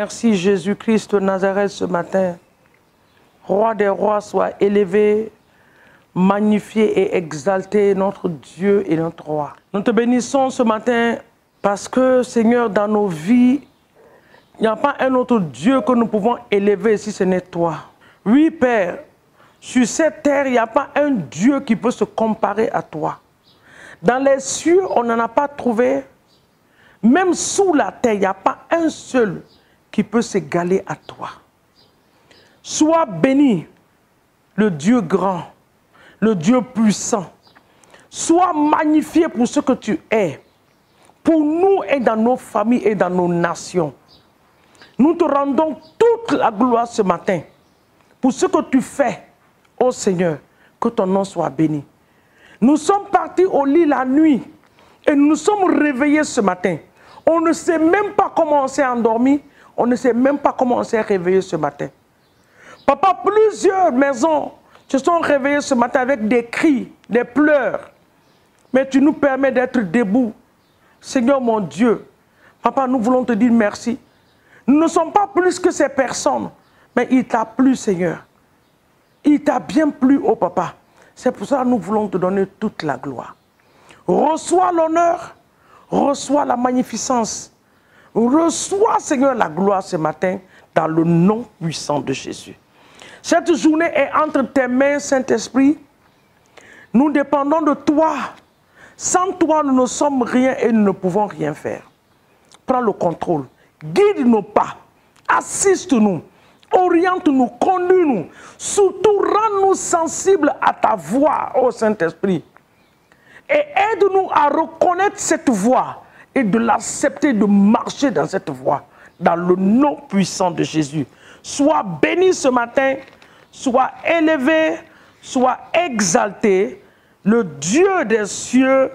Merci Jésus-Christ de Nazareth ce matin. Roi des rois, sois élevé, magnifié et exalté, notre Dieu et notre roi. Nous te bénissons ce matin parce que, Seigneur, dans nos vies, il n'y a pas un autre Dieu que nous pouvons élever si ce n'est toi. Oui, Père, sur cette terre, il n'y a pas un Dieu qui peut se comparer à toi. Dans les cieux, on n'en a pas trouvé. Même sous la terre, il n'y a pas un seul qui peut s'égaler à toi. Sois béni, le Dieu grand, le Dieu puissant. Sois magnifié pour ce que tu es, pour nous et dans nos familles et dans nos nations. Nous te rendons toute la gloire ce matin pour ce que tu fais, ô Seigneur, que ton nom soit béni. Nous sommes partis au lit la nuit et nous nous sommes réveillés ce matin. On ne sait même pas comment on s'est endormi, on ne sait même pas comment on s'est réveillé ce matin. Papa, plusieurs maisons se sont réveillées ce matin avec des cris, des pleurs. Mais tu nous permets d'être debout. Seigneur mon Dieu, Papa, nous voulons te dire merci. Nous ne sommes pas plus que ces personnes, mais il t'a plu, Seigneur. Il t'a bien plu, oh Papa. C'est pour ça que nous voulons te donner toute la gloire. Reçois l'honneur, reçois la magnificence. Reçois, Seigneur, la gloire ce matin dans le nom puissant de Jésus. Cette journée est entre tes mains, Saint-Esprit. Nous dépendons de toi. Sans toi, nous ne sommes rien et nous ne pouvons rien faire. Prends le contrôle. Guide nos pas. Assiste-nous. Oriente-nous. Conduis-nous. Surtout, rends-nous sensibles à ta voix, ô Saint-Esprit. Et aide-nous à reconnaître cette voix et de l'accepter, de marcher dans cette voie, dans le nom puissant de Jésus. Sois béni ce matin, sois élevé, sois exalté, le Dieu des cieux,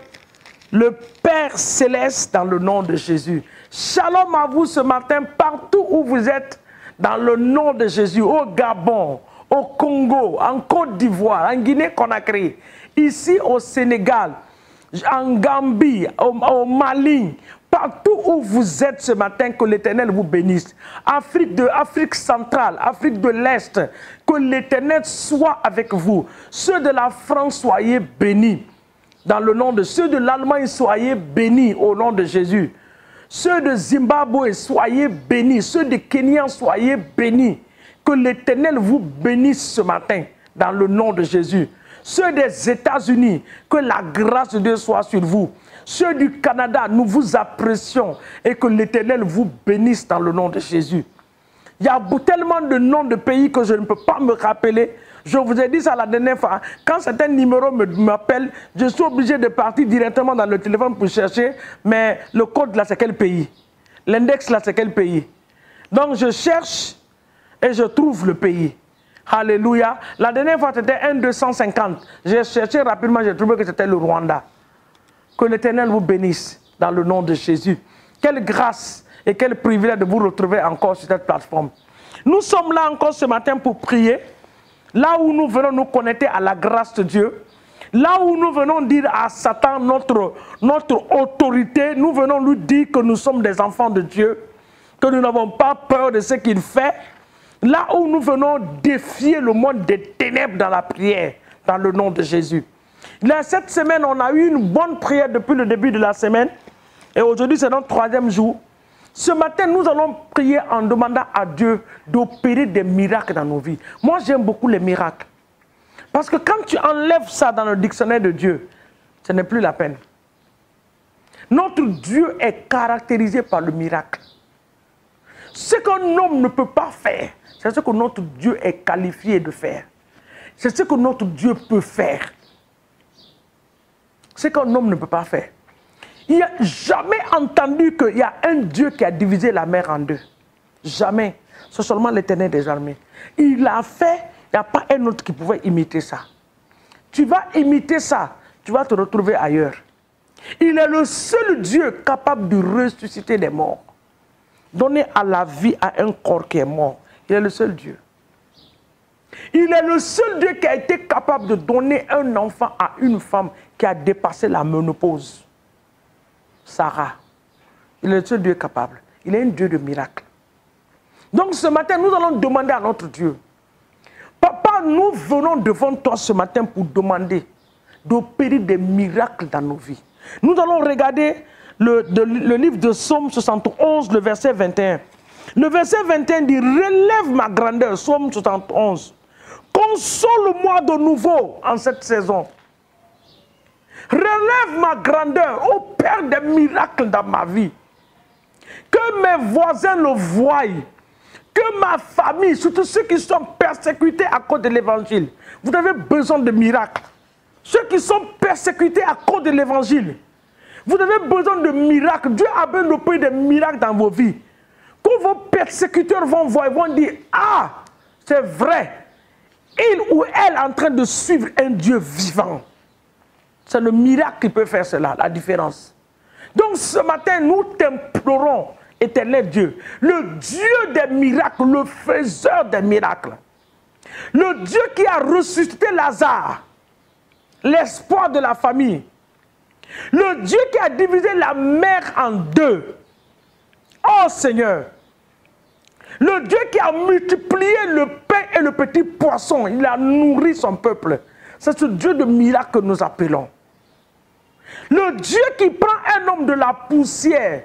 le Père céleste, dans le nom de Jésus. Shalom à vous ce matin, partout où vous êtes, dans le nom de Jésus, au Gabon, au Congo, en Côte d'Ivoire, en Guinée-Conakry, ici au Sénégal, en Gambie, au Mali, partout où vous êtes ce matin, que l'Éternel vous bénisse. Afrique centrale, Afrique de l'Est, que l'Éternel soit avec vous. Ceux de la France, soyez bénis. Dans le nom de ceux de l'Allemagne, soyez bénis au nom de Jésus. Ceux de Zimbabwe, soyez bénis. Ceux de Kenya, soyez bénis. Que l'Éternel vous bénisse ce matin, dans le nom de Jésus. Ceux des États-Unis, que la grâce de Dieu soit sur vous. Ceux du Canada, nous vous apprécions et que l'Éternel vous bénisse dans le nom de Jésus. Il y a tellement de noms de pays que je ne peux pas me rappeler. Je vous ai dit ça la dernière fois. Quand certains numéros m'appellent, je suis obligé de partir directement dans le téléphone pour chercher. Mais le code là, c'est quel pays? L'index là, c'est quel pays? Donc je cherche et je trouve le pays. Alléluia. La dernière fois, c'était 1,250. J'ai cherché rapidement, j'ai trouvé que c'était le Rwanda. Que l'Éternel vous bénisse dans le nom de Jésus. Quelle grâce et quel privilège de vous retrouver encore sur cette plateforme. Nous sommes là encore ce matin pour prier. Là où nous venons nous connecter à la grâce de Dieu. Là où nous venons dire à Satan notre autorité. Nous venons lui dire que nous sommes des enfants de Dieu. Que nous n'avons pas peur de ce qu'il fait. Là où nous venons défier le monde des ténèbres dans la prière, dans le nom de Jésus. Là, cette semaine, on a eu une bonne prière depuis le début de la semaine. Et aujourd'hui, c'est notre 3e jour. Ce matin, nous allons prier en demandant à Dieu d'opérer des miracles dans nos vies. Moi, j'aime beaucoup les miracles. Parce que quand tu enlèves ça dans le dictionnaire de Dieu, ce n'est plus la peine. Notre Dieu est caractérisé par le miracle. Ce qu'un homme ne peut pas faire, c'est ce que notre Dieu est qualifié de faire. C'est ce que notre Dieu peut faire. Ce qu'un homme ne peut pas faire. Il n'y a jamais entendu qu'il y a un Dieu qui a divisé la mer en deux. Jamais. C'est seulement l'Éternel des armées. Il l'a fait, il n'y a pas un autre qui pouvait imiter ça. Tu vas imiter ça, tu vas te retrouver ailleurs. Il est le seul Dieu capable de ressusciter les morts. Donner à la vie à un corps qui est mort. Il est le seul Dieu. Il est le seul Dieu qui a été capable de donner un enfant à une femme qui a dépassé la ménopause. Sarah. Il est le seul Dieu capable. Il est un Dieu de miracles. Donc ce matin, nous allons demander à notre Dieu. Papa, nous venons devant toi ce matin pour demander d'opérer des miracles dans nos vies. Nous allons regarder le livre de Psaume 71, le verset 21. Le verset 21 dit, relève ma grandeur, Psaume 71. Console-moi de nouveau en cette saison. Relève ma grandeur, opère des miracles dans ma vie. Que mes voisins le voient. Que ma famille, surtout ceux qui sont persécutés à cause de l'évangile. Vous avez besoin de miracles. Ceux qui sont persécutés à cause de l'évangile. Vous avez besoin de miracles. Dieu a besoin d'opérer des miracles dans vos vies. Quand vos persécuteurs vont voir, ils vont dire, ah, c'est vrai. Il ou elle est en train de suivre un Dieu vivant. C'est le miracle qui peut faire cela, la différence. Donc ce matin, nous t'implorons, éternel Dieu, le Dieu des miracles, le faiseur des miracles. Le Dieu qui a ressuscité Lazare, l'espoir de la famille. Le Dieu qui a divisé la mer en deux. Oh Seigneur, le Dieu qui a multiplié le pain et le petit poisson, il a nourri son peuple. C'est ce Dieu de miracle que nous appelons. Le Dieu qui prend un homme de la poussière,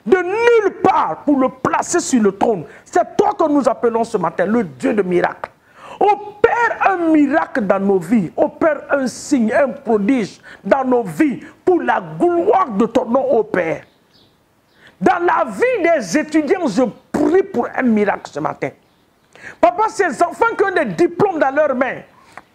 de nulle part, pour le placer sur le trône. C'est toi que nous appelons ce matin, le Dieu de miracle. Opère un miracle dans nos vies, opère un signe, un prodige dans nos vies, pour la gloire de ton nom, ô Père. Dans la vie des étudiants, je prie pour un miracle ce matin. Papa, ces enfants qui ont des diplômes dans leurs mains,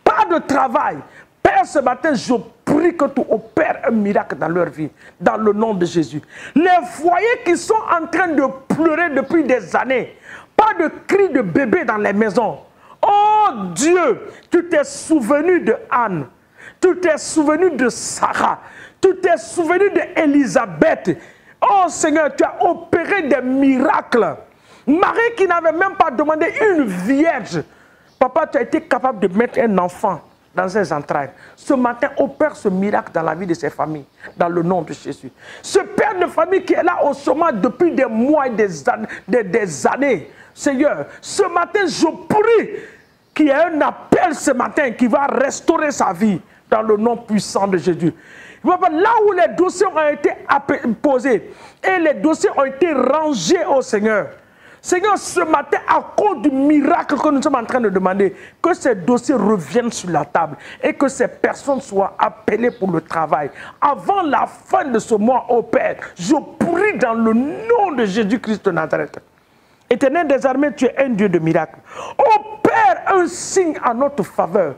pas de travail, Père, ce matin, je prie que tu opères un miracle dans leur vie, dans le nom de Jésus. Les foyers qui sont en train de pleurer depuis des années, pas de cris de bébé dans les maisons. Oh Dieu, tu t'es souvenu de Anne, tu t'es souvenu de Sarah, tu t'es souvenu d'Élisabeth. Oh Seigneur, tu as opéré des miracles. Marie qui n'avait même pas demandé une vierge. Papa, tu as été capable de mettre un enfant dans ses entrailles. Ce matin, opère ce miracle dans la vie de ces familles, dans le nom de Jésus. Ce père de famille qui est là au chômage depuis des mois et des années. Seigneur, ce matin, je prie qu'il y ait un appel ce matin qui va restaurer sa vie dans le nom puissant de Jésus. Là où les dossiers ont été posés et les dossiers ont été rangés au Seigneur. Seigneur, ce matin, à cause du miracle que nous sommes en train de demander, que ces dossiers reviennent sur la table et que ces personnes soient appelées pour le travail. Avant la fin de ce mois, ô Père, je prie dans le nom de Jésus-Christ de Nazareth. Éternel des armées, tu es un Dieu de miracles. Opère un signe en notre faveur.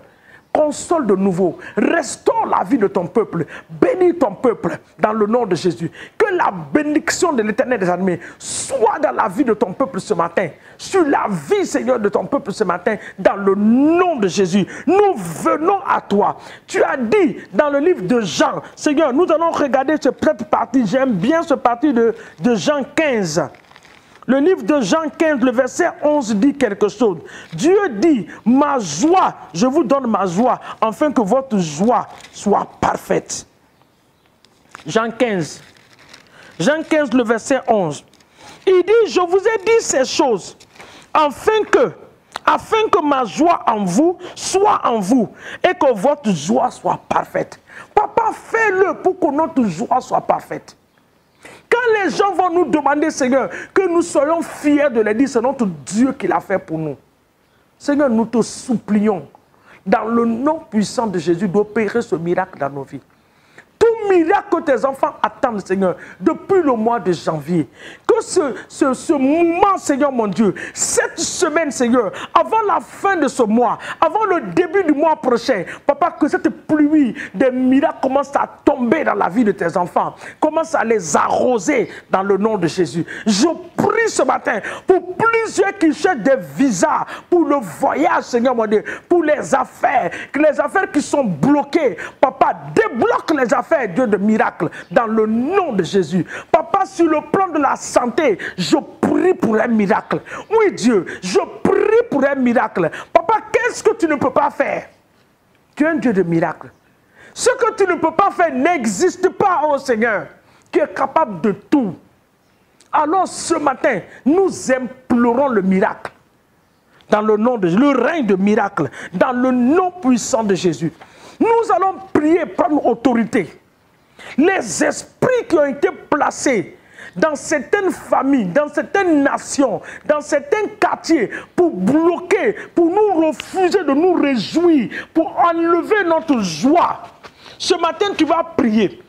Console de nouveau, restaure la vie de ton peuple, bénis ton peuple dans le nom de Jésus. Que la bénédiction de l'Éternel des armées soit dans la vie de ton peuple ce matin, sur la vie, Seigneur, de ton peuple ce matin, dans le nom de Jésus. Nous venons à toi. Tu as dit dans le livre de Jean, Seigneur, nous allons regarder cette partie, j'aime bien ce partie de Jean 15. Le livre de Jean 15, le verset 11 dit quelque chose. Dieu dit, ma joie, je vous donne ma joie, afin que votre joie soit parfaite. Jean 15. Jean 15, le verset 11. Il dit, je vous ai dit ces choses, afin que ma joie en vous soit en vous, et que votre joie soit parfaite. Papa, fais-le pour que notre joie soit parfaite. Quand les gens vont nous demander, Seigneur, que nous soyons fiers de les dire, c'est notre Dieu qui l'a fait pour nous. Seigneur, nous te supplions, dans le nom puissant de Jésus, d'opérer ce miracle dans nos vies. Tout miracle que tes enfants attendent, Seigneur, depuis le mois de janvier. Que ce moment, Seigneur mon Dieu, cette semaine, Seigneur, avant la fin de ce mois, avant le début du mois prochain, Papa, que cette pluie des miracles commence à tomber dans la vie de tes enfants, commence à les arroser dans le nom de Jésus. Je prie ce matin pour plusieurs qui cherchent des visas pour le voyage, Seigneur mon Dieu, pour les affaires qui sont bloquées. Papa, débloque les affaires, Dieu de miracle, dans le nom de Jésus. Papa, sur le plan de la santé, je prie pour un miracle. Oui, Dieu, je prie pour un miracle. Papa, qu'est-ce que tu ne peux pas faire? Tu es un Dieu de miracle. Ce que tu ne peux pas faire n'existe pas, oh Seigneur, qui est capable de tout. Alors ce matin, nous implorons le miracle. Dans le nom de Jésus, le règne de miracle, dans le nom puissant de Jésus. Nous allons prier, prendre autorité. Les esprits qui ont été placés dans certaines familles, dans certaines nations, dans certains quartiers, pour bloquer, pour nous refuser de nous réjouir, pour enlever notre joie. Ce matin, tu vas prier.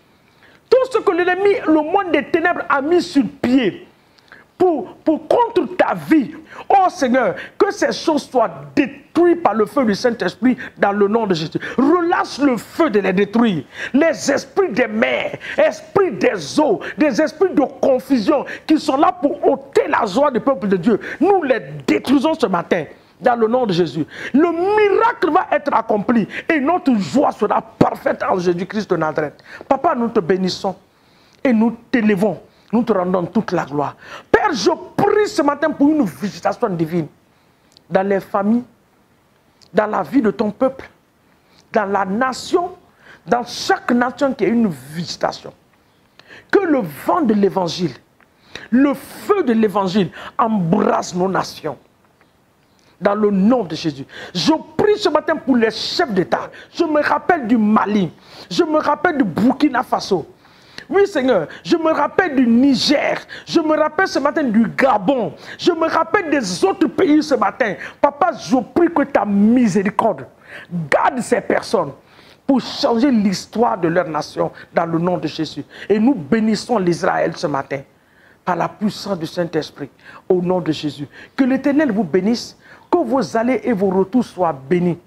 Tout ce que l'ennemi, le monde des ténèbres a mis sur pied, pour contre ta vie, oh Seigneur, que ces choses soient détruites par le feu du Saint-Esprit dans le nom de Jésus. Relâche le feu de les détruire. Les esprits des mers, esprits des eaux, des esprits de confusion qui sont là pour ôter la joie du peuple de Dieu. Nous les détruisons ce matin dans le nom de Jésus. Le miracle va être accompli et notre joie sera parfaite en Jésus-Christ de Nazareth. Papa, nous te bénissons et nous t'élevons. Nous te rendons toute la gloire. Père, je prie ce matin pour une visitation divine dans les familles, dans la vie de ton peuple, dans la nation, dans chaque nation qui a une visitation. Que le vent de l'évangile, le feu de l'évangile embrasse nos nations. Dans le nom de Jésus. Je prie ce matin pour les chefs d'État. Je me rappelle du Mali. Je me rappelle du Burkina Faso. Oui Seigneur, je me rappelle du Niger, je me rappelle ce matin du Gabon, je me rappelle des autres pays ce matin. Papa, je prie que ta miséricorde garde ces personnes pour changer l'histoire de leur nation dans le nom de Jésus. Et nous bénissons l'Israël ce matin par la puissance du Saint-Esprit au nom de Jésus. Que l'Éternel vous bénisse, que vos allées et vos retours soient bénis.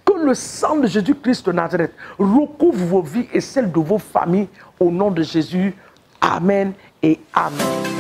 Que le sang de Jésus-Christ de Nazareth recouvre vos vies et celles de vos familles au nom de Jésus. Amen et Amen.